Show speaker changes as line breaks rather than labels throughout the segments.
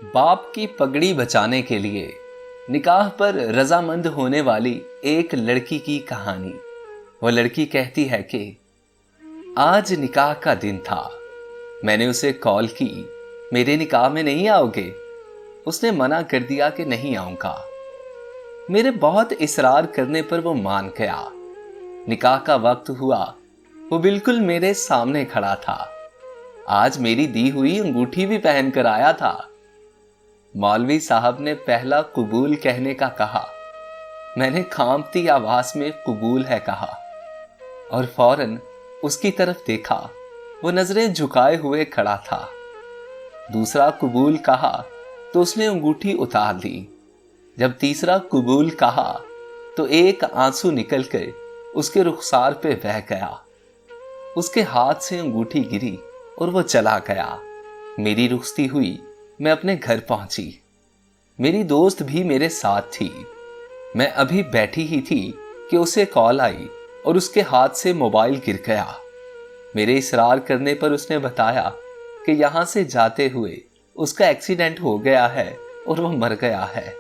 बाप की पगड़ी बचाने के लिए निकाह पर रजामंद होने वाली एक लड़की की कहानी। वो लड़की कहती है कि आज निकाह का दिन था। मैंने उसे कॉल की, मेरे निकाह में नहीं आओगे? उसने मना कर दिया कि नहीं आऊंगा। मेरे बहुत इसरार करने पर वो मान गया। निकाह का वक्त हुआ, वो बिल्कुल मेरे सामने खड़ा था। आज मेरी दी हुई अंगूठी भी पहन कर आया था। मौलवी साहब ने पहला कबूल कहने का कहा। मैंने कांपती आवाज में कबूल है कहा और फौरन उसकी तरफ देखा। वो नजरें झुकाए हुए खड़ा था। दूसरा कबूल कहा तो उसने अंगूठी उतार ली। जब तीसरा कबूल कहा तो एक आंसू निकलकर उसके रुखसार पे बह गया। उसके हाथ से अंगूठी गिरी और वो चला गया। मेरी रुखसती हुई, मैं अपने घर पहुंची। मेरी दोस्त भी मेरे साथ थी। मैं अभी बैठी ही थी कि उसे कॉल आई और उसके हाथ से मोबाइल गिर गया। मेरे इसरार करने पर उसने बताया कि यहां से जाते हुए उसका एक्सीडेंट हो गया है और वो मर गया है।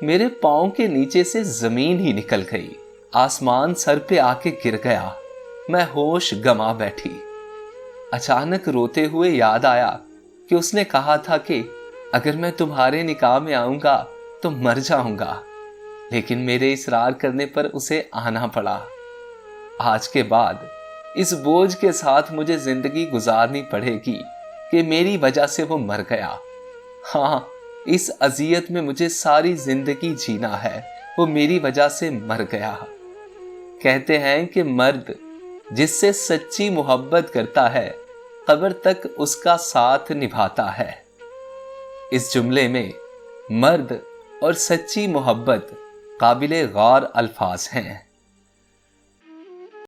मेरे पांव के नीचे से जमीन ही निकल गई। आसमान सर पे आके गिर गया। मैं होश गंवा बैठी। अचानक रोते हुए याद आया कि उसने कहा था कि अगर मैं तुम्हारे निकाह में आऊंगा तो मर जाऊंगा, लेकिन मेरे इसरार करने पर उसे आना पड़ा। आज के बाद इस बोझ के साथ मुझे जिंदगी गुजारनी पड़ेगी कि मेरी वजह से वो मर गया। हाँ, इस अजियत में मुझे सारी जिंदगी जीना है। वो मेरी वजह से मर गया। कहते हैं कि मर्द जिससे सच्ची मोहब्बत करता है कब्र तक उसका साथ निभाता है। इस जुमले में मर्द और सच्ची मोहब्बत काबिले गौर अल्फाज हैं।